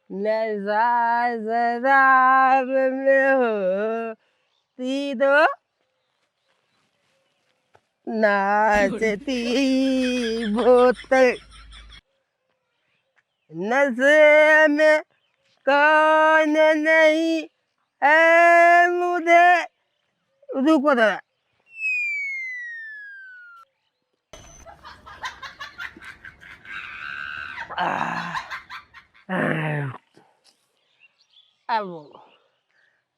नशा शराब में होती तो नाचती बोतल नशे में कौन नहीं है मुझे रुको दादा अब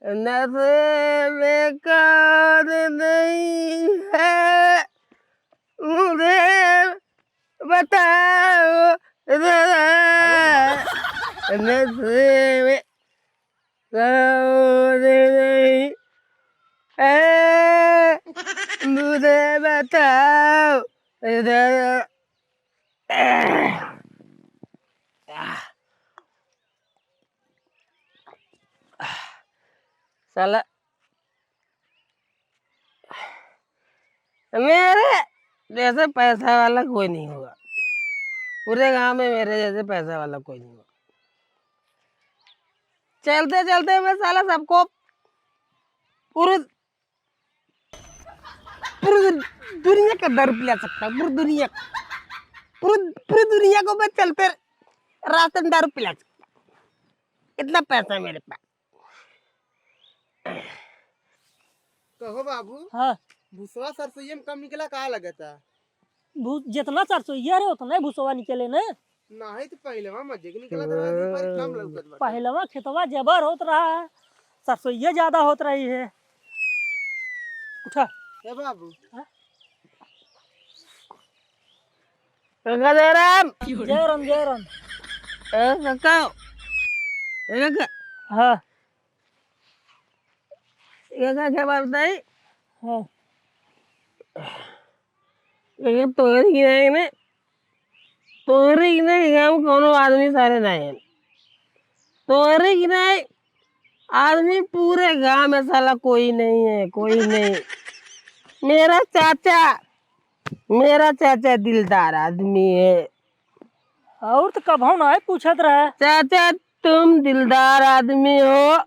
नशे में कौन नहीं है मुझे बताओ नशे में कौन नहीं है मुझे बताओ साला मेरे जैसे पैसा वाला कोई नहीं होगा पूरे गांव में मेरे जैसे पैसा वाला कोई नहीं होगा चलते चलते मैं साला सबको पूरे पूरी दुनिया का दारू पिला सकता हूँ पूरी दुनिया को मैं चलते राशन दारू पिला सकता हूँ इतना पैसा है मेरे पास कहो बाबू हाँ भूसवा सरसोईया में कम निकला कहा लगा था जितना 400 रे उतना भूसवा निकले ने नहीं तो पहले वहाँ मजे के निकला था अभी पर कम लौकत बा पहलवा खेतवा जबर होत रहा 400 ज्यादा होत रही है उठा ए बाबू जय राम जय राम काका हाँ क्या बात बताई हाँ तोरी की नहीं हम कोनो आदमी सारे नहीं तोरी की नहीं आदमी पूरे गांव में साला कोई नहीं है कोई नहीं मेरा चाचा दिलदार आदमी है और तो कभो ना पूछत रहा चाचा तुम दिलदार आदमी हो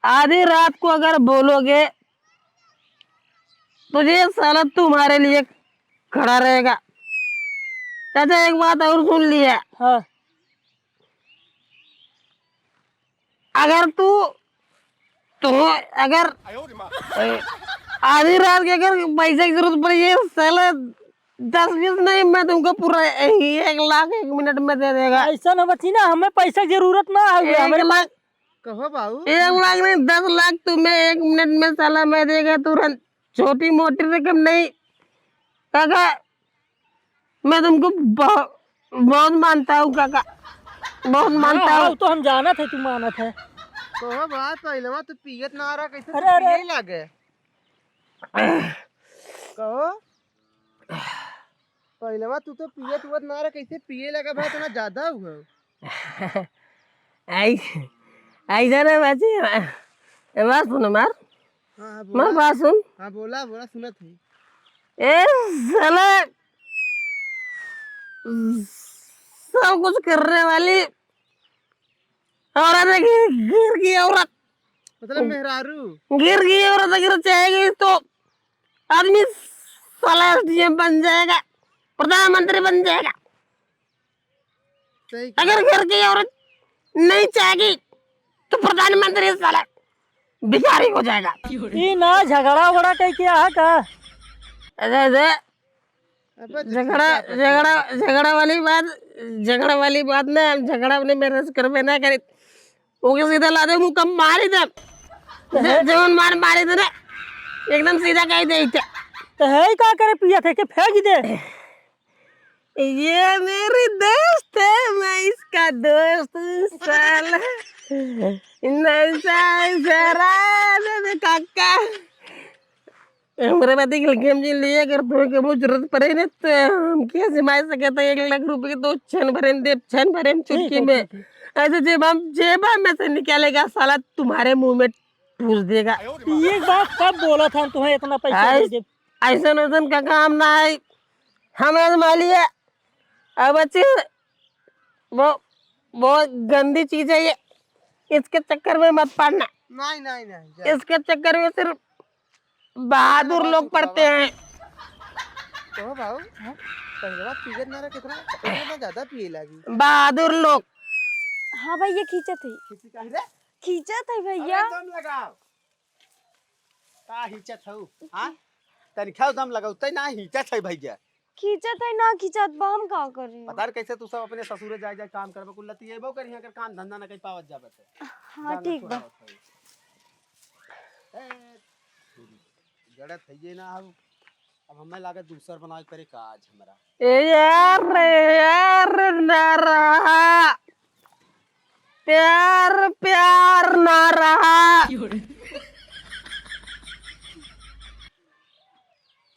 आधी रात को अगर बोलोगे तो ये साला तुम्हारे लिए खड़ा रहेगा चाचा एक बात और सुन लिया हाँ अगर तो अगर आधी रात के अगर पैसे की जरूरत पड़ी है साला 10-20 नहीं मैं तुमको पूरा 1 लाख 1 मिनट में दे देगा ऐसा न बची ना हमें पैसा की जरूरत ना है 1 लाख कहो बाबू 1 लाख नहीं 10 लाख तुम्हें 1 मिनट में साला मैं देगा तुरंत छोटी मोटी रकम नहीं काका मैं तुमको बहुत मानता हूँ काका बहुत मानता हूँ तो हम जाना थे तुम माना थे कहो बात पहले वहाँ तो पियत ना आ रहा कैसे अरे, अरे। पिए लागे कहो पहले वहाँ तू तो पियत हुआ ना आ रहा कैसे पिए लगा भाई इतना ज्यादा हुआ ऐसा ना बाजी बात सुनो मार हाँ मार बात सुन हाँ बोला सुनत थी ए साला सब कुछ करने वाली औरत है गिर की औरत मतलब मेहरारू गिर की औरत अगर चाहेगी तो आदमी साला एसडीएम बन जाएगा प्रधानमंत्री बन जाएगा सही अगर घर की औरत नहीं चाहेगी तो प्रधानमंत्री साला भिखारी हो जाएगा ये ना झगड़ा वगड़ा कह के आ का ऐसे अबे झगड़ा वाली बात ना हम झगड़ा अपने मेरे से करवे ना करी ओके सीधा ला दे मुंह कम मारी दे जवन मारी दे ना एकदम सीधा कह दे तो है का करे पिया थे के फेंक दे ये मेरी दोस्त है मैं इसका दोस्त साला नशा शराब में काका हमारे बात एक लड़की जी लिए अगर तुम्हें कभी जरूरत पड़े ना तो हम कैसे मार सके तो 1 लाख रुपए तो छन भरे चुटकी में ऐसे जेब में से निकालेगा साला तुम्हारे मुंह में ठूस देगा ये बात कब बोला था तुम्हें इतना पैसा दे दे ऐसा वैसन का काम ना है हमें मालिए अब अच्छी वो बहुत गंदी चीज है ये, इसके चक्कर में मत पड़ना। नहीं नहीं नहीं जा। इसके चक्कर में सिर्फ बहादुर लोग पड़ते हैं। तो भाऊ पहले बार पियत ना रहा, कितना ज्यादा पिए लगी। बहादुर लोग। हाँ भैया खींचा थे, किसी का रे खींचा था भैया। दम लगाओ का हिचत हऊ। हां तनी खाओ दम लगाओ तै ना हिचत है भैया। खींचा था ना खींचा बा, हम का करें। पता है कैसे तू सब अपने ससुरे जाए जाए काम करबे कुल्लती एबो करी अगर काम धंधा ना कई पावत जाबे त। हाँ ठीक बा। जड़त है ये ना अब हमें लागत दूसर बनाए करे काज हमरा। यार ना रहा प्यार, प्यार ना रहा।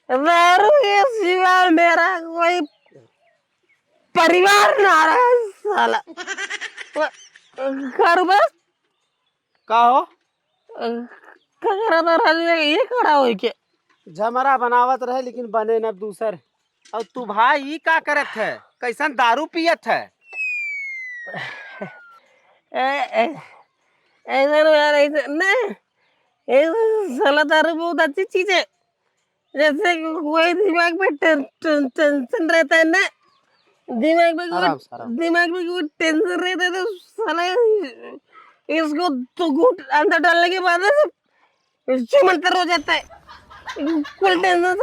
दारू के सिवा मेरा कोई परिवार ना रहा साला। घर बस का हो कगरा तो राजू ये खड़ा हो के झमरा बनावत रहे लेकिन बने न दूसर। और तू भाई ई का करत है, कैसन दारू पियत है। ऐसा यार, ऐसा नहीं, साला दारू बहुत अच्छी चीज है। जैसे कोई दिमाग में टेंशन रहता है ना, दिमाग में कोई टेंशन रहता है तो साला इसको तो घूट अंदर डालने के बाद चुमंतर हो जाता है। कुल टेंशन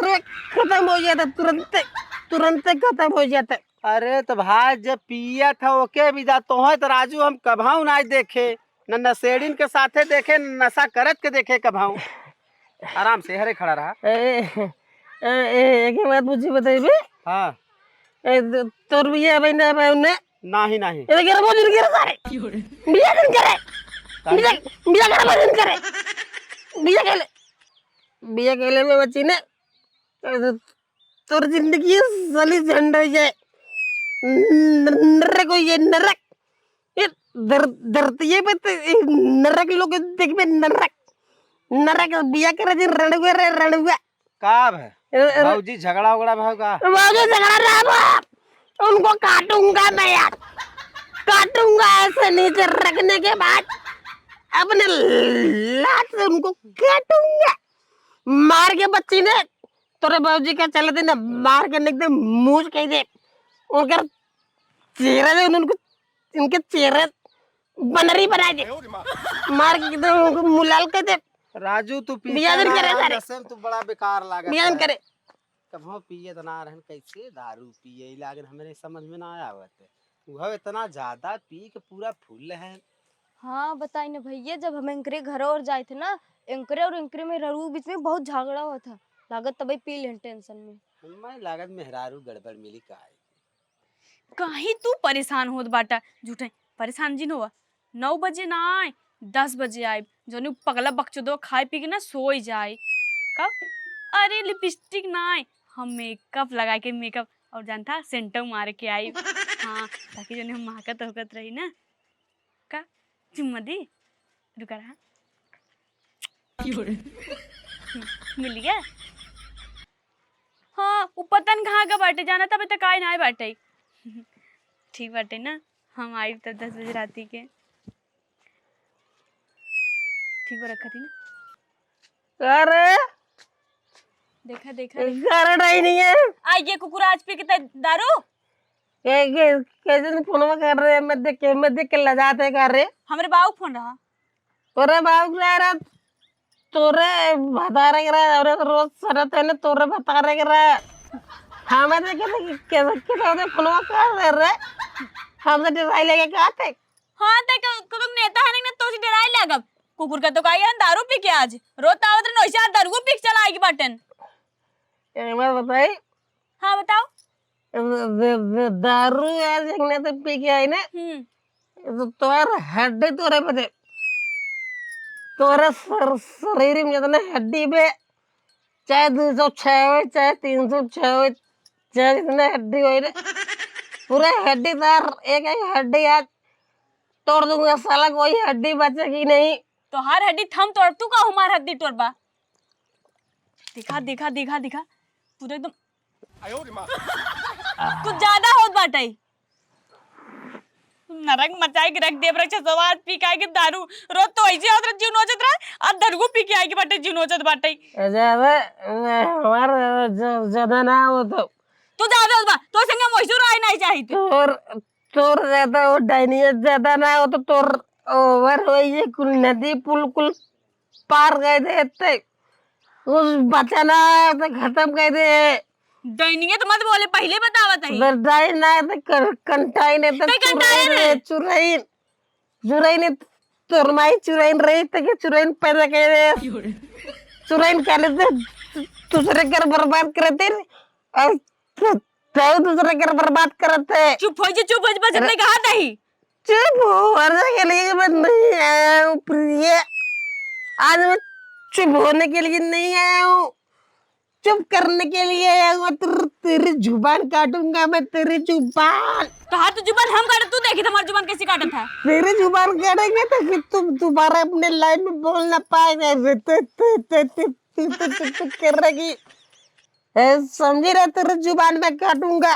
खत्म हो जाता है, तुरंत खत्म हो जाता है। अरे तो भाई जब पियत है ओके भी जातो है तो राजू हम कभाऊ ना देखे न नशेड़िन के साथे देखे नशा करत के देखे कभाऊ। आराम से हरे खड़ा रहा। एक बात मुझे बताइए। हाँ तोर बिया बहना भाई उन्हें नहीं नहीं ये क्या बोल रही है सारे बिया कौन करे, बिया कर बहन करे, बिया केले में बच्ची ने तोर जिंदगी साली झंड हो जाए। नरक हो ये नरक, ये धरती पे नरक लोग देख में नरक बिया करे जी रणुआ का भाऊजी झगड़ा उगड़ा भागा बाबू झगड़ा रहा बाप, उनको काटूंगा मैं यार, काटूंगा ऐसे नीचे रखने के बाद अपने लात से उनको काटूंगा। मार के बच्ची ने तोरे बाबूजी का चले थे ना, मार के एकदम मुंह कह दे उनका चेहरा दे, उनको इनके चेहरे बनरी बना दे, मार के एकदम उनको मुलाल कर दे। राजू तू बियान करे सारे नशे तू बड़ा बेकार लागत बियान करे। कभो पिए तो ना रहन कैसे दारू पिए लागन हमरे समझ में ना आवत। वह इतना ज्यादा पी के पूरा फूल है। हाँ बताई ना भैया, जब हम एंकरे घर और जाए थे ना, एंकरे और एंकरे में ररू बीच में बहुत झगड़ा हुआ था। लागत तभी पी लें टेंशन में। मैं लागत मेहरारू गड़बड़ मिली का कहीं तू परेशान होत बाटा झूठे परेशान जिन हुआ। 9 बजे ना आए 10 बजे आए जो पगला बकचोदो खाए पी के ना सोई जाए। कब अरे लिपस्टिक ना आए हम मेकअप लगा के मेकअप और जानता सेंटर मार के आई। हाँ ताकि जो हम महकत होकत रही ना का चुम्मा दी रुका रहा मिल गया। हाँ वो पतन कहाँ का बाटे जाना तब तक आए ना बाटे। ठीक बाटे ना हम आई तब 10 बजे राती के ठीक रखा थी ना। अरे देखा देखा कारण ही नहीं है। आइए कुकुर आज पी के दारू कैसे फोन कर रहे हैं, मैं देख के लजाते कर रहे। हमारे बाबू फोन रहा तोरे बाबू ले रहा, तोरे बता रहे और रोज सरत है ना, तोरे बता रहे हमें देखे कैसे फोन कर रहे हमसे डिजाइन लेके कहते। हाँ तक नेता है ना तो डराई लागब कुकुर का तो काई दारू पी के आज रोज आवत रे नोइसा दारू पी के चला आएगी बटन। मैं बताई। हाँ बताओ। दारू आज ने तो पी के आई ना तो तोर हड्डी तोरे पे तोरे शरीर में जितने हड्डी पे चाहे 206 हो चाहे 306 हो चाहे जितने हड्डी हो ना पूरे हड्डी तार एक हड्डी आज तोड़ दूंगा साला, कोई हड्डी बचेगी नहीं। तो हर हड्डी थम तोड़ तू का हमार हड्डी तोड़बा। दिखा दिखा दिखा दिखा पूरा एकदम कुछ ज्यादा होत बाटे नरक मचाए के रख दे रक्षा सवार पी के आके दारू रोज तो ऐसे होत जीव नोचत रहा आ दरगु पी के आके बाटे जीव नोचत बाटे ज्यादा हमारा ज्यादा ना हो तू ज्यादा बा तो संगे मोइसुर आए नहीं चाहिए तोर तोर ज्यादा हो डायनिया ज्यादा ना हो तो तोर ओवर हो ये कुल नदी पुल कुल पार कर देते उस बचाना तो खत्म कर दे दैनिक तो मत बोले पहले बतावत है दर्दाई ना तो कंटाई ने तो चुराइन चुराइन तोरमाई चुराइन रही तो के चुराइन पैदा कर दे चुराइन कर दे दूसरे घर बर्बाद करते और तो दूसरे घर बर्बाद करते चुप हो बस अपने कहा नहीं चुप हो वर्षा के लिए मैं नहीं आया हूँ प्रिय आज मैं चुप होने के लिए नहीं आया हूँ चुप करने के लिए आया हूँ तेरी जुबान काटूंगा मैं तेरी जुबान तो हाँ तो जुबान हम काटे तू देखी तुम्हारी जुबान कैसे काटा था तेरी जुबान काटेंगे तो फिर तुम दोबारा अपने लाइन में बोल ना पाएंगे कर रही समझी रहे तेरी जुबान में काटूंगा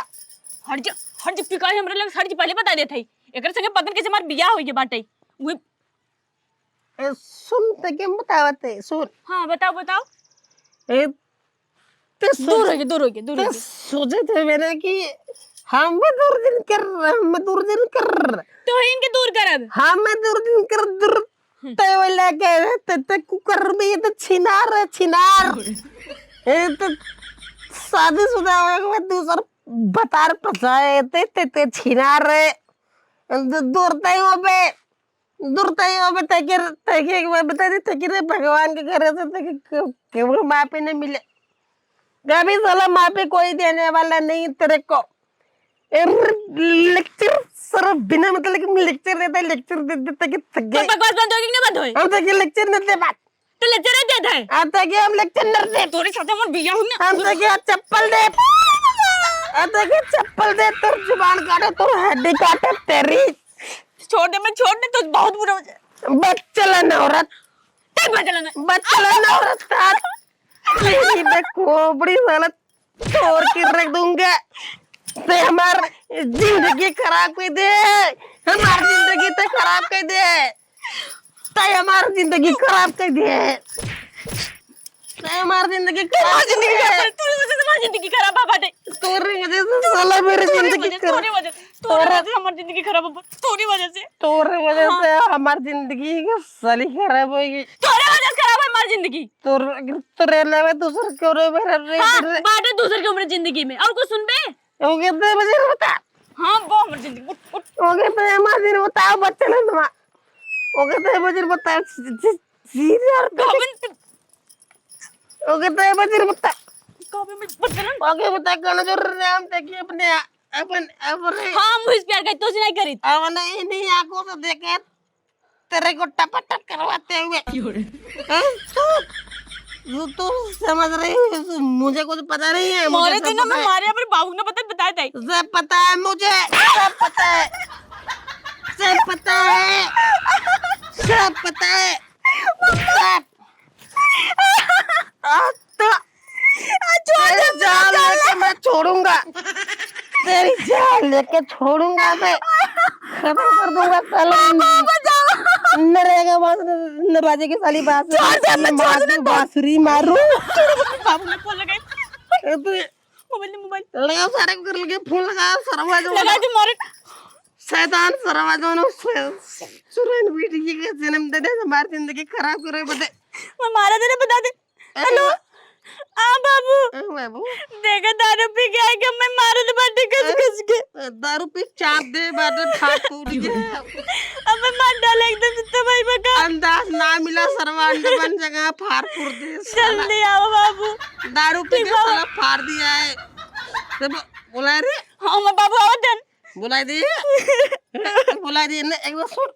हट जा पिकाई हमरे लग हट जा पहले बता देते है एकरे संगे पतन कैसे हमार बियाह होई के बाटे वो सुन ते के बतावते सुन हाँ बताओ ए ते दूर हो गया सोचे थे मैंने कि हम दूर दिन कर तो इनके दूर करब हम दूर दिन कर दूर ते वाला के ते कुकर में ये तो छिनार ए तो शादीशुदा हो दूसर बतार फसाए ते छिनार दूरता ही हो बे तके एक बार बता दे तके रे भगवान के घर से तके केवल मापे नहीं मिले कभी साला मापे कोई देने वाला नहीं तेरे को लेक्चर सर बिना मतलब कि लेक्चर देता कि कोई बकवास बंद होगी कि नहीं बंद होई हम तके लेक्चर नहीं दे बात तो लेक्चर देता है हम तके हम लेक्चर नहीं दे तोरे साथ हमर बियाह होई ना हम तके चप्पल दे तके चप्पल दे तोर जुबान काटे तोर हड्डी काटे तेरी छोड़ दे तो बहुत बुरा हो जाए बच्चलन औरत बच्चलन औरत तेरी मैं खोपड़ी साला तोड़ के रख दूंगा ते हमार जिंदगी खराब कर दे हमार जिंदगी तो खराब कर दे ते हमार जिंदगी खराब कर दे ते हमार जिंदगी खराब कर दे तोरी वजह से हमारी जिंदगी खराब है बाटे तोरी वजह से साला मेरी जिंदगी तोरी वजह से हमारी जिंदगी खराब है तोरी वजह से हमार जिंदगी का साली खराब होगी तोरे वजह से खराब है हमारी जिंदगी तोरे अलावा दूसर क्यों रे मेरा हाँ बाटे दूसरे के उम्र जिंदगी में और कुछ सुन बे वो कहते मुझे बता हाँ वो हमारी जिंदगी उठ वो कहते हैं मुझे बताओ बच्चे ना तुम वो कहते हैं मुझे बताओ सीरियर वो कहते हैं मुझे बता कभी मैं बचलन ओके बता कौन जो नाम देखिए अपने अपने हाँ मुझे प्यार करती तो नहीं करी अपने इन्हीं आंखों से देखे तेरे को टपटप करवाते हुए तू समझ रही है मुझे कुछ पता नहीं है मारे दिन में मारे अपने बाबू ने बताया था सब पता है मुझे सब पता है सब पता है सब पता है सब तेरी जान लेके मैं छोड़ूंगा तेरी जान लेके छोड़ूंगा मैं खत्म कर दूंगा नरेगा नवाजे की साली बांसुरी मारू बाबू ने फोन लगाई मोबाइल लगा सारे को कर लगे फोन लगा सरवाजो लगा के मारे शैतान सरवाजो ने सुरन बेटी के जन्म दे दे हमारी जिंदगी खराब करे बदे मैं मारा तेरे बता दे हेलो हाँ बाबू बाबू देखा दारू पी के आके मैं मारे तो बाटे कस के दारू पी चाप दे बाटे फाट फूट गया अब मैं मार डाला एकदम जितना भाई बका अंदाज ना मिला सरवांड बन जगह फाड़ फूट दे जल्दी आओ बाबू दारू पी के साला फाड़ दिया है सब बुला रे हाँ मैं बाबू आओ जन बुला दे ना एक बार सुन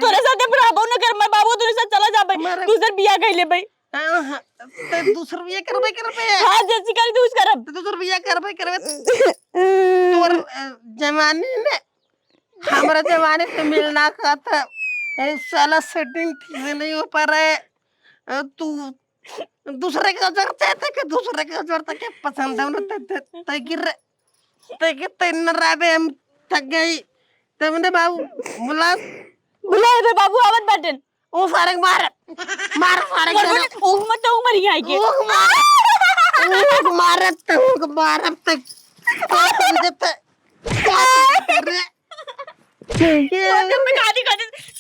तोरे साथ फिर आबो न कर मैं बाबू तेरे साथ चला जा भाई दूसर बियाह कइले भाई ते दूसर बियाह करबे हां जैसी करी तू करब ते दूसर बियाह करबे तोर जमाने ने हमारे जमाने से मिलना खाता है साला सेटिंग ठीक से नहीं हो पा रहा है तू दूसरे का जरूरत है कि दूसरे का जरूरत है पसंद है ना ते गिर ते कि तेन राबे हम थक गई तुमने बाबू बुला बुलाए थे बाबू आवत बैठन ओ सारे मार मार सारे ओ मत उमर ही आई के मारत तक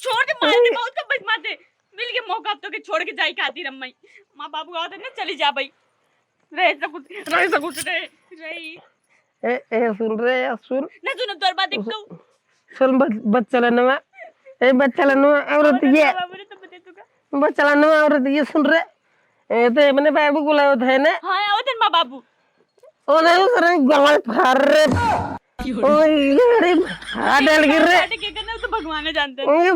छोड़ दे मार दे बहुत का बच मारते मिल के मौका तो के छोड़ के जाई खाती रम्मई मां बाबू आवत ना चली जा भाई रह सब कुछ रही ए सुन रे सुन ना सुन तोर बात एक कहूं सुन बच्चा लनवा ए बच्चा लनवा औरत ये बाबू ने तो बता दूंगा बच्चा लनवा औरत ये सुन रे ए तो मैंने बाबू बुलाया था ना हां आवत है मां बाबू ओ नहीं सर गल फार रे ओए अरे हाडल गिर रे के करना तो भगवान जानते ओए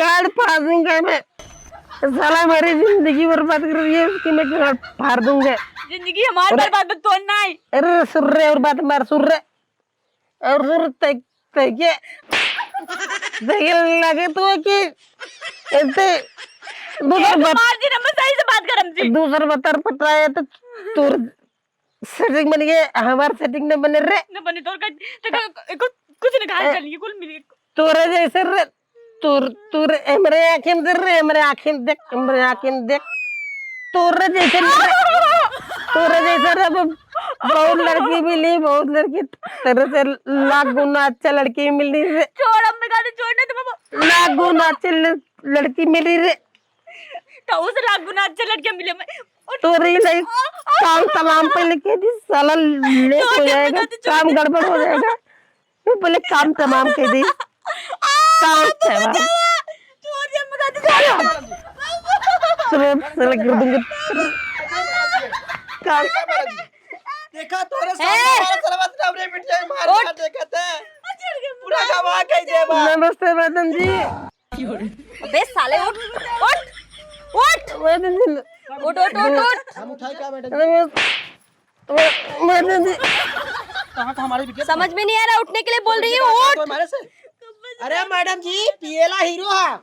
गाड़ फाड़ दूंगा मैं साला मेरी जिंदगी बर्बाद कर रही है उसकी मैं गाड़ फाड़ दूंगा जिंदगी हमारी बर्बाद तो नहीं अरे सुन रे और बात मार सुन रे और सुन तक के लगे तो कि ऐसे दूसरा मार दी मैं सही से बात करम जी दूसरा बतर पटाया तो तोर सेटिंग बन गया हमार सेटिंग न बने रे न बने तोर का कुछ नहीं कहा चलिए कुल मिल तोरे जैसे रे तोर हमरे आंखें देख रे हमरे आंखें देख तोरे जैसे रे बहुत लड़की मिली बहुत लड़की तेरे से लाख गुना अच्छा लड़की मिली रे छोड़ अब मैं गाड़ी छोड़ने तो बाबा लाख गुना अच्छी लड़की मिली रे तो उस लाख गुना अच्छे लड़के मिले मैं तो रही नहीं काम तमाम पे लिखे थी साला लेट हो जाएगा काम गड़बड़ हो जाएगा तो पहले काम तमाम के दी काम तमाम छोड़ दे मैं गाड़ी सब साला कर दूंगा काम देखा तोरे सामने सलवत हमने मिट जाए मार देखा थे पूरा गवा कह दे बा नमस्ते मैडम जी अबे साले उठ मैडम जी उठ उठ उठ उठ हम उठाए क्या मैडम मैडम जी कहां का हमारे विकेट समझ में नहीं आ रहा उठने के लिए बोल रही हूँ उठ हमारे से अरे मैडम जी पीएला हीरो है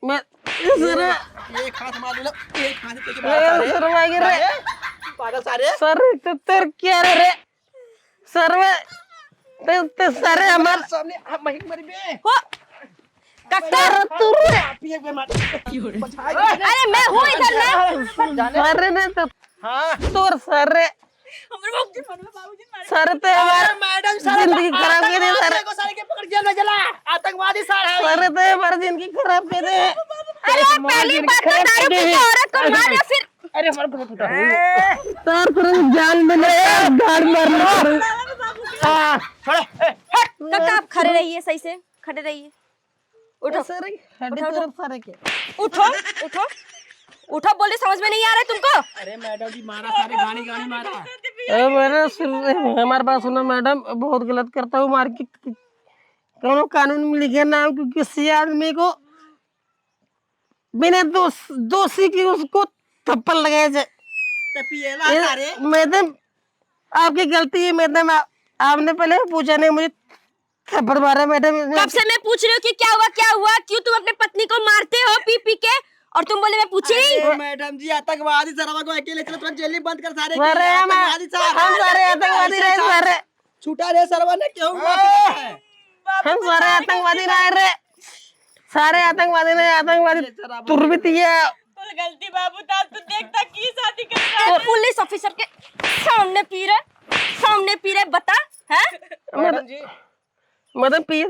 मैं सर एक हाथ मार लो एक हाथ पे के सर मांगे रे पागल सारे सर तो तेर क्या रे सर ते सारे हमार सामने आप महिक मरी बे हो सर तू रे पिए बे मार अरे मैं हूँ इधर मैं सर ने तो हां तोर सर रे हमारे बाबूजी मारे सर ते हमार मैडम जिंदगी खराब कर दे सर को सारे के पकड़ जेल में जला आतंकवादी सार है सर ते हमार जिंदगी खराब कर दे अरे पहली बात तो दारू पी के औरत को मार या फिर अरे हमारे को फुटा सर पर जान में गाड़ मारना हां छोड़े काका आप खड़े रहिए सही से खड़े रहिए उठो सर हड्डी तरफ सारे के उठो उठो उठो बोले समझ में नहीं आ रहा है तुमको अरे मैडम जी मारा सारे गाड़ी मारा ए मेरे हमारे पास सुनो मैडम बहुत गलत करता हूँ मार के कौन कानून में लिखे ना कि किसी आदमी को बिना दोषी की उसको थप्पड़ लगाया जाए ते पीएला सारे मैडम आपकी गलती है मैडम आपने पहले पूछा नहीं मुझे थप्पड़ मारा मैडम कब से मैं पूछ रही हूँ कि क्या हुआ क्यों तुम अपने पत्नी को मारते हो पी पी के और तुम बोले मैं पूछी अरे मैडम जी आतंकवादी सरवा को अकेले चलो तुरंत जेल में बंद कर सारे अरे आतंकवादी साहब हम सारे आतंकवादी रहे सारे छूटा रे सरवा ने क्यों हम सारे आतंकवादी रहे रे सारे आतंकवादी ने आतंकवादी तुरबित ये गलती बाबू था तू देखता की शादी कर रहा है पुलिस ऑफिसर के सामने पी रहे बता है मैडम जी मतलब पी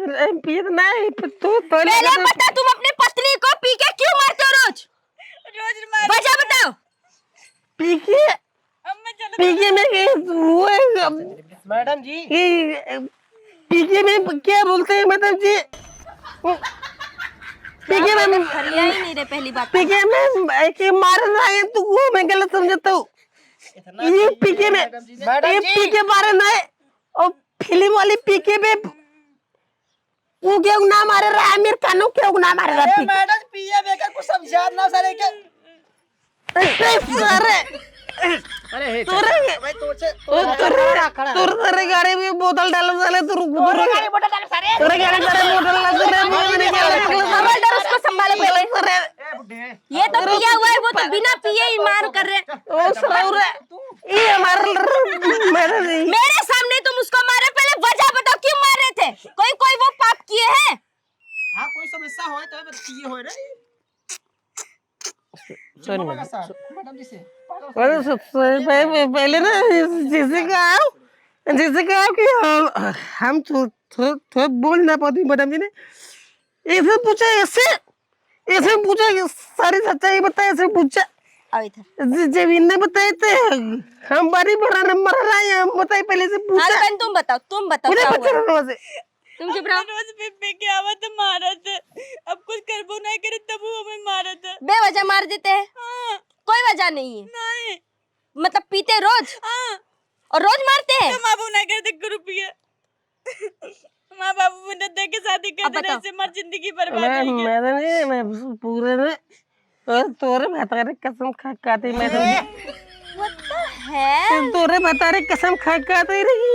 नहीं तू पहले बता तुम अपने पत्नी को पी के क्यों मारते हो रोज मार वजह बताओ पी के में वो मैडम जी पी के में क्या बोलते हैं मैडम जी पी के में हरिया ही नहीं रे पहली बात पी के में कि मारना है तू वो मैं गलत समझता हूँ ये पी के में ये पी के मारना है और फिल्म वाली पी के में वो क्यों ना मारे रहा है मेरे कानों क्यों ना मारे रहा है मैडम पिए बेकर को समझा ना सारे के सारे अरे तोरे भाई तोरे तोरे गाड़ी में बोतल डालो साले तोरे गाड़ी बोतल डाल सारे तोरे गाड़ी में बोतल डालो डर उसको संभालो पहले ए बुड्ढे ये तो पिया हुआ है वो तो बिना पिए ही मार कर रहे ओ सौरे ये हमारा मेरे सामने तुम उसको मारे पहले वजह सॉरी मैडम पहले ना जिसे कहा कि हम थोड़ा बोल ना पाती मैडम जी ने ऐसे पूछा ऐसे पूछा कि सारी सच्चाई बताए ऐसे पूछा आओ इधर। जब इनने बताए थे हम बारी बड़ा नंबर आ रहा है हम बताए पहले से हाँ पूछा तो बहन तुम बताओ मुझे क्या बच्चा हुआ? रोज से तुम चुप रहो। रोज पे क्या आवत मारत अब कुछ करबो नहीं करे तब वो हमें मारत बेवजह मार देते हैं, हाँ कोई वजह नहीं है। नहीं मतलब पीते रोज हाँ और रोज मारते हैं। तो माँ बाबू नहीं करते रुपये माँ बाबू ने दे के शादी कर अब देने बताओ। से हमारी जिंदगी बर्बाद हो गई मैडम जी मैं पूरे में और तोरे बतारे कसम खा खाती मैडम जी है तोरे बतारे कसम खा खाती रही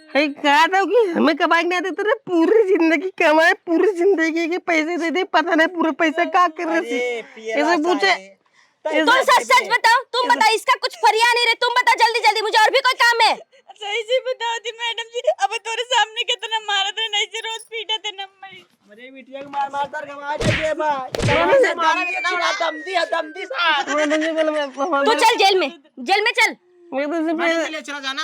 है कहा था कि हमें कमाई नहीं आते तेरे पूरी जिंदगी कमाए पूरी जिंदगी के पैसे दे दे पता नहीं पूरे पैसे क्या कर रहे थे ऐसे पूछे तुम सच बताओ, तुम बताओ इसका कुछ फरिया नहीं रहे। तुम बताओ जल्दी मुझे और भी कोई काम है। सही से बताओ थी मैडम जी अब तोरे सामने कितना मारत रहे नहीं से रोज पीटा थे ना मई अरे बिटिया को मार तर गवा दे बा दम दी सा मैडम जी बोले तू चल जेल में चल। मैडम जी मैडम जी ले चला जाना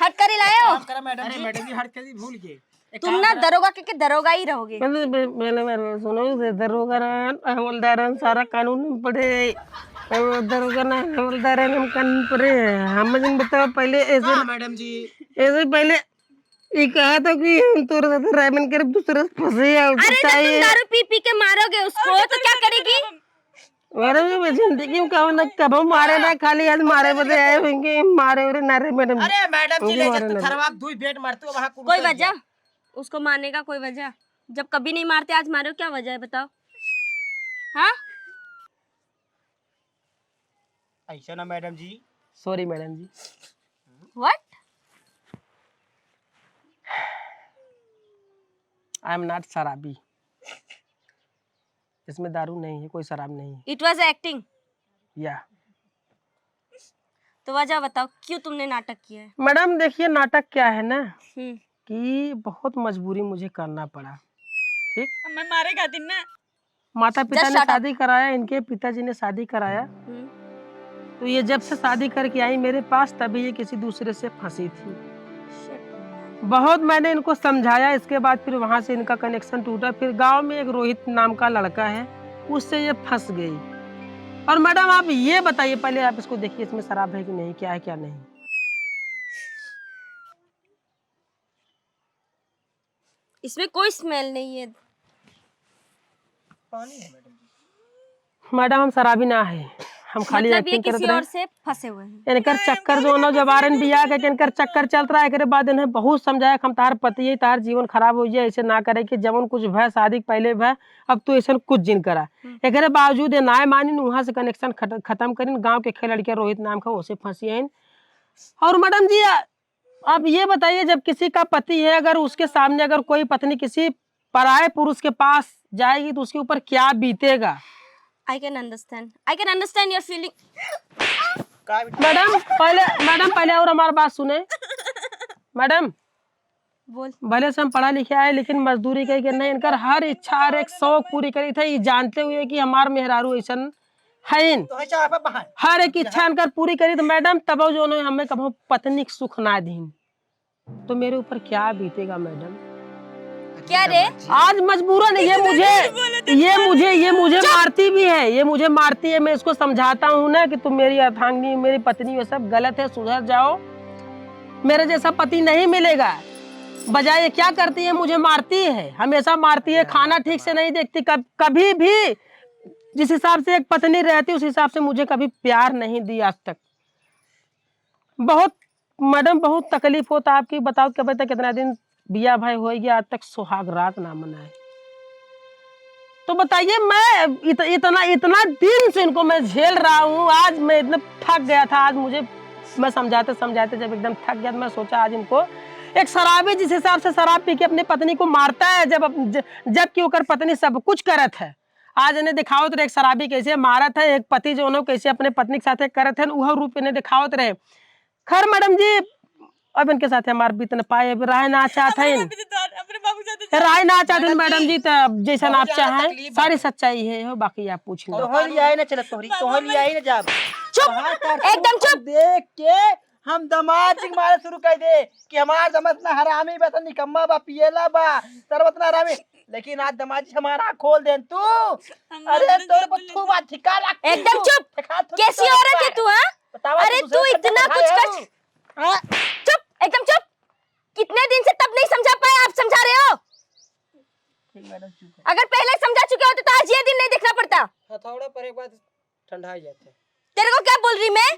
हट कर ही लाए हो करा मैडम जी हट के भूल के तुम ना दरोगा के दरोगा ही रहोगे। मैंने सुनो दरोगा हवलदार सारा कानून पढ़े दरोगा ना हवलदार हम कानून पढ़े हम जिन बताओ पहले ऐसे मैडम जी ऐसे पहले ये कहा था कि हम तोरे साथ रायमन कर दूसरे से फंसे अरे तो तुम दारू पी के मारोगे उसको तो क्या करेगी? मैडम जी मैं जिंदगी में कहो ना कब मारे ना खाली आज मारे बदे आए होंगे मारे और नारे मैडम अरे मैडम जी ले जब थरवा दुई बेट मारते हो वहां कोई वजह उसको मारने का कोई वजह? जब कभी नहीं मारते आज मारो, क्या वजह है बताओ? हाँ ऐसा ना madam ji sorry madam ji what? I am not शराबी इसमें दारू नहीं है कोई शराब नहीं है इट वाज एक्टिंग। या तो वजह बताओ क्यों तुमने नाटक किया है? मैडम देखिए नाटक क्या है ना कि बहुत मजबूरी मुझे करना पड़ा ठीक मैं मारे खातिर ना माता पिता Just ने shut up. शादी कराया इनके पिताजी ने शादी कराया तो ये जब से शादी करके आई मेरे पास तभी ये किसी दूसरे से फंसी थी बहुत मैंने इनको समझाया इसके बाद फिर वहां से इनका कनेक्शन टूटा फिर गांव में एक रोहित नाम का लड़का है उससे ये फंस गई और मैडम आप ये बताइए पहले आप इसको देखिए इसमें शराब है कि नहीं क्या है क्या नहीं इसमें कोई स्मेल नहीं है। मैडम हम शराबी ना है हम खाली मतलब ये एक्टिंग करते किसी और रहे से फंसे हुए हैं। इनकर चक्कर जो ना जब आरन बिया के इनकर चक्कर चल रहा है एकरे बाद इन्हें बहुत समझाया हम तार पति है तार जीवन खराब हो जाए ऐसे ना करे कि जवन कुछ भय शादी पहले भय अब तो ऐसा कुछ जिन करा एकरे बावजूद ना मानी वहां से कनेक्शन खत्म करीन गांव के खे लड़के रोहित नाम का उसे फंसी है और मैडम जी आप ये बताइए जब किसी का पति है अगर उसके सामने अगर कोई पत्नी किसी पराये पुरुष के पास जाएगी तो उसके ऊपर क्या बीतेगा I can understand your feeling. Madam पहले और हमारी बात सुने मैडम बोल। भले से हम पढ़ा लिखे आए लेकिन मजदूरी कही नहीं इनकर हर इच्छा हर एक शौक पूरी करी थे ये जानते हुए कि हमार मेहरारू ऐसा है हर एक इच्छा इनकर पूरी करी तो मैडम तब जो हमें कभी पत्नी सुख ना दीन तो मेरे ऊपर क्या बीतेगा मैडम क्या रे? आज मजबूरन ये मुझे मारती भी है ये मुझे मारती है मैं इसको समझाता हूँ ना कि तुम मेरी अर्धांगिनी मेरी पत्नी ये सब गलत है सुधर जाओ मेरे जैसा पति नहीं मिलेगा बजाय ये क्या करती है मुझे मारती है हमेशा मारती है खाना ठीक से नहीं देखती कभी भी जिस हिसाब से एक पत्नी रहती उस हिसाब से मुझे कभी प्यार नहीं दी आज तक बहुत मैडम बहुत तकलीफ होता आपकी बताओ कभी तक कितना दिन बिया भाई हो गया आज तक सुहाग रात ना मनाए तो बताइए मैं इतना दिन से इनको मैं झेल रहा हूँ आज मैं इतना थक गया था आज मुझे मैं समझाते जब एकदम थक गया तो मैं सोचा आज इनको एक शराबी जिस हिसाब से शराब पी के अपनी पत्नी को मारता है जबकि ओकर पत्नी सब कुछ करत है आज इन्हें दिखावत रहे एक शराबी कैसे मारत है एक पति जो उन्होंने कैसे अपने पत्नी के साथ करत है वह रूप इन्हें दिखावत रहे खैर मैडम जी अब इनके साथ हमारे बीत न पाए अब रहे ना चाहते हैं अपने बाबू के साथ राय ना चाहते मैडम जी तो जैसा आप चाहें सारी सच्चाई है हो, बाकी आप पूछ लो। तोहर लिया ना चलत तोहर लिया ना जब चुप एकदम चुप। देख के हम दमाद सिंह मारे शुरू कर दे कि हमार दमत ना हरामी बा, निकम्मा बा, पियला बा, सरवत ना हरामी, लेकिन आज दमाद जी हमारा खोल दे तू। अरे तोर बत्थू बा ठिका रख। एकदम चुप। कैसी औरत है तू? हाँ अरे तू इतना कुछ कर। चुप एकदम चुप। कितने दिन से तब नहीं समझा पाए, आप समझा रहे हो? अगर पहले समझा चुके होते तो आज ये दिन नहीं देखना पड़ता। हथौड़ा पर एक बार ठंडा ही जाते। तेरे को क्या बोल रही मैं?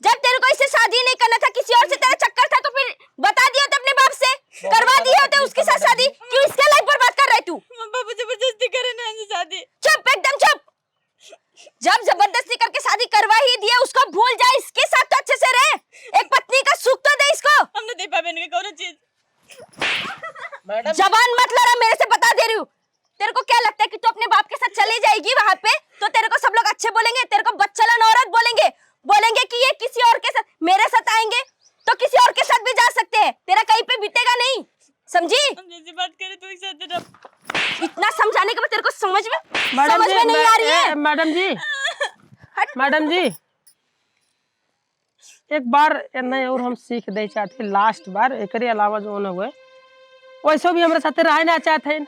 जब तेरे को इससे शादी नहीं करना था, किसी और से तेरा चक्कर था, तो फिर बता दिया होता अपने बाप से, करवा दिया होता उसके साथ शादी। क्यों इसका लाइफ बर्बाद कर रहा है तू? बाबू जबरदस्ती करे ना शादी। चुप एकदम चुप। जब जबरदस्ती करके शादी करवा ही दिया, उसको भूल जा, इसके साथ तो अच्छे से रहे, एक पत्नी का सुख तो दे इसको। हमने दे पाबे ने कौन चीज। जबान मत लड़ा, मेरे से बता दे रही हूँ। तेरे को क्या लगता है कि तू अपने बाप के साथ चली जाएगी वहाँ पे तो तेरे को सब लोग अच्छे बोलेंगे, तेरे को बच्चलन औरत बोलेंगे, बोलेंगे कि ये किसी और के साथ, मेरे साथ आएंगे तो किसी और के साथ भी जा सकते हैं, तेरा कहीं पे बीतेगा नहीं, समझी? हम जैसी बात करे तो एक साथ रह। इतना समझाने के बाद तेरे को समझ में नहीं आ रही है? मैडम जी मैडम जी एक बार नहीं और हम सीख दे चाहते लास्ट बार, एक अलावा जो न हुए वैसे भी हमारे साथ रहना चाहते,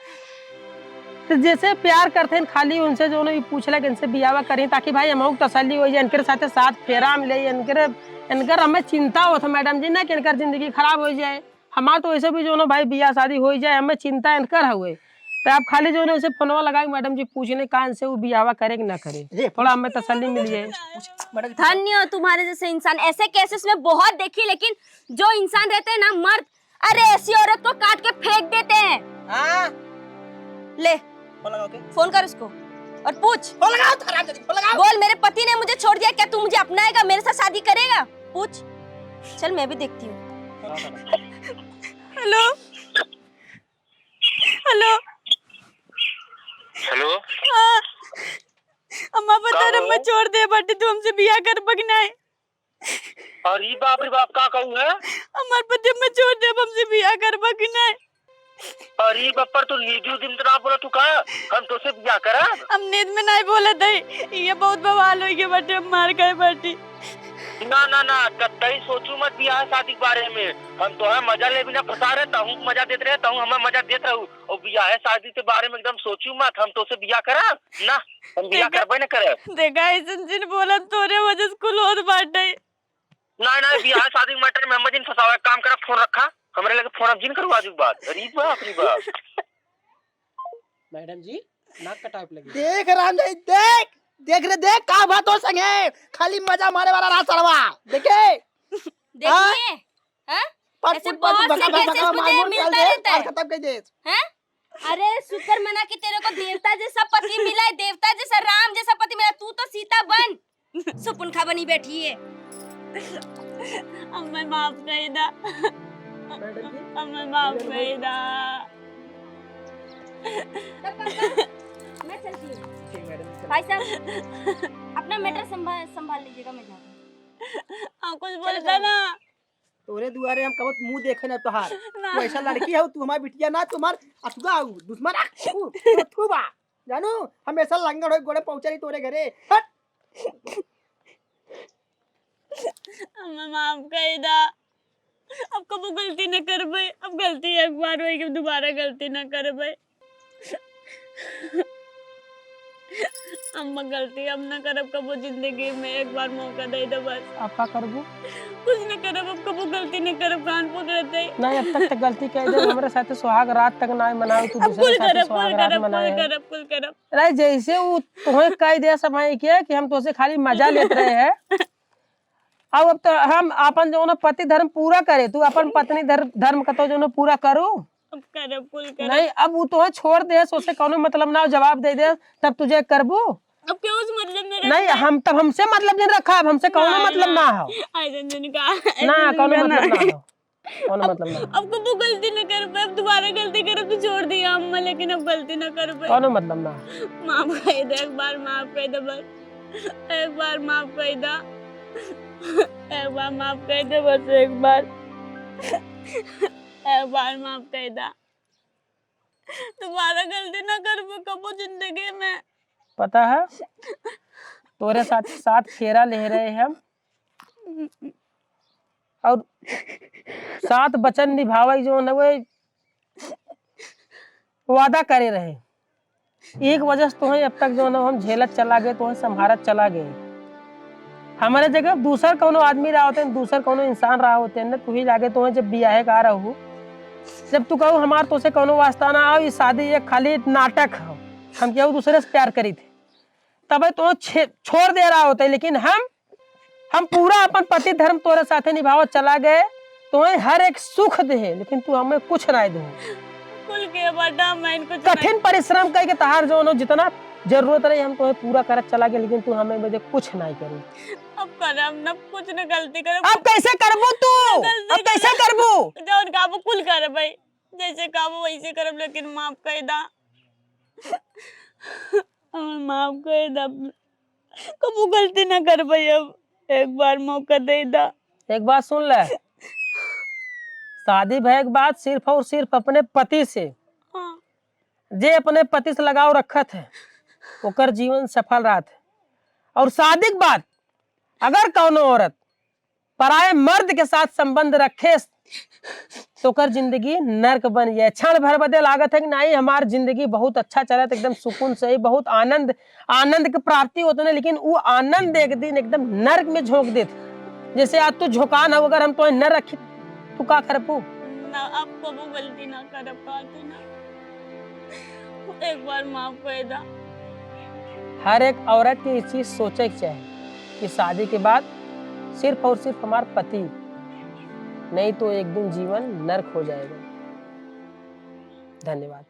तो जैसे प्यार करते हैं खाली उनसे जो न पूछला कि इनसे बियावा करें ताकि भाई हम तसल्ली हो जाए, इनके साथ साथ फेरा मिले, इनकर हमें चिंता हो था मैडम जी ना कि इनकर जिंदगी खराब हो जाए। हमारा तो वैसे भी जो ना भाई बियाह शादी हो जाए, हमें चिंता इनकर हुए, तो आप खाली जो है उसे फोनवा लगाए मैडम जी पूछने कान से वो बियावा करे कि ना करे, थोड़ा हमें तसल्ली मिल जाए। धन्य हो तुम्हारे जैसे इंसान। ऐसे केसेस में बहुत देखी, लेकिन जो इंसान रहते हैं ना मर्द, अरे ऐसी औरत को काट के फेंक देते हैं। ले फोन कर उसको और पूछ। बोल मेरे पति ने मुझे छोड़ दिया, क्या तू मुझे अपनाएगा, मेरे साथ शादी करेगा? पूछ। चल मैं भी देखती हूँ। Hello hello hello. हाँ अम्मा बता रहा छोड़ दे बटे, तू हमसे बियाह कर बगना है। अरे बाप रे बाप का कहूँ है? हमारे पति में छोड़ दे, हमसे बियाह कर बगना है। अरे बप्पर तू नींद दिन तो ना बोला तू का हम तो से बियाह करा। हम नींद में नहीं बोला थे, ये बहुत बवाल हो गया बटे, हम मार गए बटी। ना ना ना कतई सोचू मत बियाह शादी के बारे में, हम तो है मजा ले बिना फंसा रहता हूँ, मजा देते रहता हूँ, हमें मजा देता हूँ, और बियाह शादी के बारे में एकदम सोचू मत, हम तो से बियाह करा ना, हम बियाह करबे न करे। देखा ऐसन जिन बोला तोरे वजह से कुल होत बाटे। ना ना बियाह शादी के मैटर में हम जिन फंसावे, काम करा फोन रखा हमरे लगे, फोन अब जिन करवा दी बात। अरे बाप रे बाप। मैडम जी नाक का टाइप लगी। देख राम जी देख रे देख का बात हो संगे, खाली मजा मारे वाला रहा सरवा देखे। देखिए हैं ऐसे बहुत से केसेस मुझे मिलता रहता है। खत्म कर दे हैं? अरे शुक्र मना कि तेरे को देवता जैसा पति मिला है, देवता जैसा, राम जैसा पति मिला। तू तो सीता बन, सुपुनखा बनी बैठी है। अम्मा माफ कर दा, अम्मा माफ कर दा। मैं चलती हूँ। भाई साहब अपना मैटर संभाल लीजिएगा, मैं जाती हूँ। कुछ बोलता ना तोरे दुआरे हम कबत मुंह देखे ना तोहार, तू ऐसा लड़की है, तू हमारी बिटिया ना, तुम्हार अथुगा हूँ दुश्मन तू बा जानू, हमेशा लंगड़ हो गोड़े पहुंचा नहीं तोरे घरे। हट अम्मा माफ कर दा, अब कबो गलती न करबे, अब गलती एक बार होई कि दोबारा गलती न करबे। अम्मा गलती अब न करब कबो, जिंदगी में एक बार मौका दे दो बस। आप का करबू? कुछ न करब, अब कबो गलती न करब, कान पकड़ते नहीं अब तक गलती कह दे, हमारे साथ सुहाग रात तक ना मनाओ, तू दूसरे साथ सुहाग रात मनाए। कुल करब। अरे जैसे वो तुम्हें कह दिया समय किया कि हम तो से खाली मजा लेते रहे हैं, अब तो हम अपन जो पति धर्म पूरा करे, तू अपन पत्नी धर्म का तो जो पूरा करो। अब करब कुल करब। नहीं अब वो तुम्हें छोड़ दे, सोचे कौनो मतलब ना हो, जवाब दे दे तब तुझे करबू। अब क्यों उस मतलब में नहीं हम तब हमसे मतलब नहीं रखा, अब हमसे कौनो मतलब ना हो ना, कौनो मतलब ना हो, कौनो मतलब ना। अब कबो गलती न कर पे, अब दोबारा गलती करब तो छोड़ दिया अम्मा, लेकिन अब गलती न कर पे, कौनो मतलब ना। माफ कर दे, एक बार माफ कर दे बस, एक बार माफ कर दे, एक बार माफ कर दे बस, एक बार माफ कर दे। तुम्हारा गलती ना कर कबो जिंदगी में। पता है तोरे साथ साथ फेरा ले रहे हैं हम, और 7 वचन निभावे जो न वे वादा करे रहे। एक वजह से तो अब तक जो ना हम झेलत चला गए, तो संभारत चला गए। हमारे जगह दूसर कोनो आदमी रहा होते, दूसर कोनो इंसान रहा होते न, तू ही जाके तो जब बियाहे का रहू, जब तू कहू हमार तो से कोनो वास्ता ना आओ, ये शादी ये खाली नाटक हो, हम केहू दूसरे से प्यार करी थे, तब तो छोड़ दे रहा होते। लेकिन हम पूरा अपन पति धर्म तोरे साथे निभावत चला गए, तो हर एक सुख दे, लेकिन तू हमें कुछ ना दे। कुल के बेटा मैं इनको कठिन परिश्रम करके तहार जो न जितना जरूरत रही हम तो पूरा करत चला गए, लेकिन तू हमें मुझे कुछ नहीं करी। अब करम न कुछ न गलती करे। अब कैसे करबू तू? अब कैसे करबू? जौन काबू कुल कर भाई, जैसे काबू वैसे करब, लेकिन माफ कर दा, माफ कर दा, कबू गलती ना कर भाई। अब एक बार मौका दे दा। एक बात सुन ले, शादी भय के बाद सिर्फ और सिर्फ अपने पति से, हाँ। जे अपने पति से लगाव रखत है ओकर जीवन सफल रहा है। और शादी के बाद अगर कौनो औरत पराये मर्द के साथ संबंध रखे तो कर जिंदगी नर्क बन जाए। क्षण भर बदे लागत है कि नहीं हमार जिंदगी बहुत अच्छा चला, एकदम सुकून से, बहुत आनंद की प्राप्ति होते हैं, लेकिन वो आनंद एक दिन एकदम नर्क में झोंक देते। जैसे आज तू झोंकान हो, अगर हम तो न रखी तू का करबू? ना अब कबू गलती ना करब पाती ना, एक बार माफ कर दा। हर एक औरत की इस चीज सोचे के चाहिए कि शादी के बाद सिर्फ और सिर्फ हमार पति, नहीं तो एक दिन जीवन नर्क हो जाएगा। धन्यवाद।